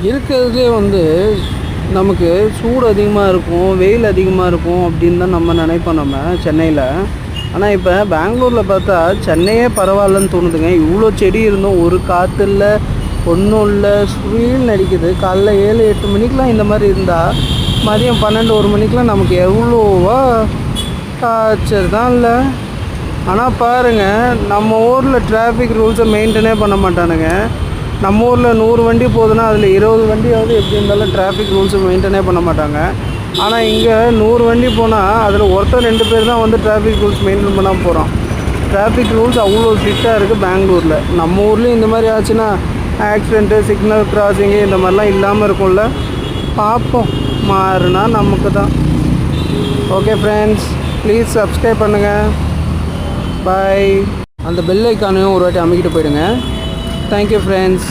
இருக்கிறதுலே வந்து நமக்கு சூடு அதிகமாக இருக்கும், வெயில் அதிகமாக இருக்கும் அப்படின்னு தான் நம்ம நினைப்போம் நம்ம சென்னையில். ஆனால் இப்போ பெங்களூரில் பார்த்தா சென்னையே பரவாயில்லன்னு தோணுதுங்க. இவ்வளோ செடி இருந்தும் ஒரு காற்று இல்லை, ஒன்றும் இல்லை, சுழில்னு அடிக்குது. காலைல 7-8 மணிக்கெலாம் இந்த மாதிரி இருந்தால் மதியம் 12-1 மணிக்கெலாம் நமக்கு எவ்வளோவா டார்ச்சர் தான் இல்லை. ஆனால் பாருங்கள், நம்ம ஊரில் டிராஃபிக் ரூல்ஸை மெயின்டைனே பண்ண மாட்டானுங்க. நம்ம ஊரில் 100 வண்டி போகுதுன்னா அதில் 20 வண்டியாவது எப்படி இருந்தாலும் டிராஃபிக் ரூல்ஸை மெயின்டைனே பண்ண மாட்டாங்க. ஆனால் இங்கே 100 வண்டி போனால் அதில் ஒருத்தர் 2 பேர் தான் வந்து டிராஃபிக் ரூல்ஸ் மெயின்டைன் பண்ணாமல் போகிறோம். டிராஃபிக் ரூல்ஸ் அவ்வளோ ஸ்ட்ரிக்டாக இருக்குது பெங்களூரில். நம்ம ஊர்லேயும் இந்த மாதிரி ஆச்சுன்னா ஆக்சிடெண்ட்டு, சிக்னல் கிராசிங்கு இந்த மாதிரிலாம் இல்லாமல் இருக்கும்ல. பார்ப்போம், மாறுனா நமக்கு தான். ஓகே ஃப்ரெண்ட்ஸ், ப்ளீஸ் சப்ஸ்கிரைப் பண்ணுங்கள். பாய். அந்த பெல் ஐக்கானையும் ஒரு வாட்டி அமைக்கிட்டு போயிடுங்க. Thank you friends.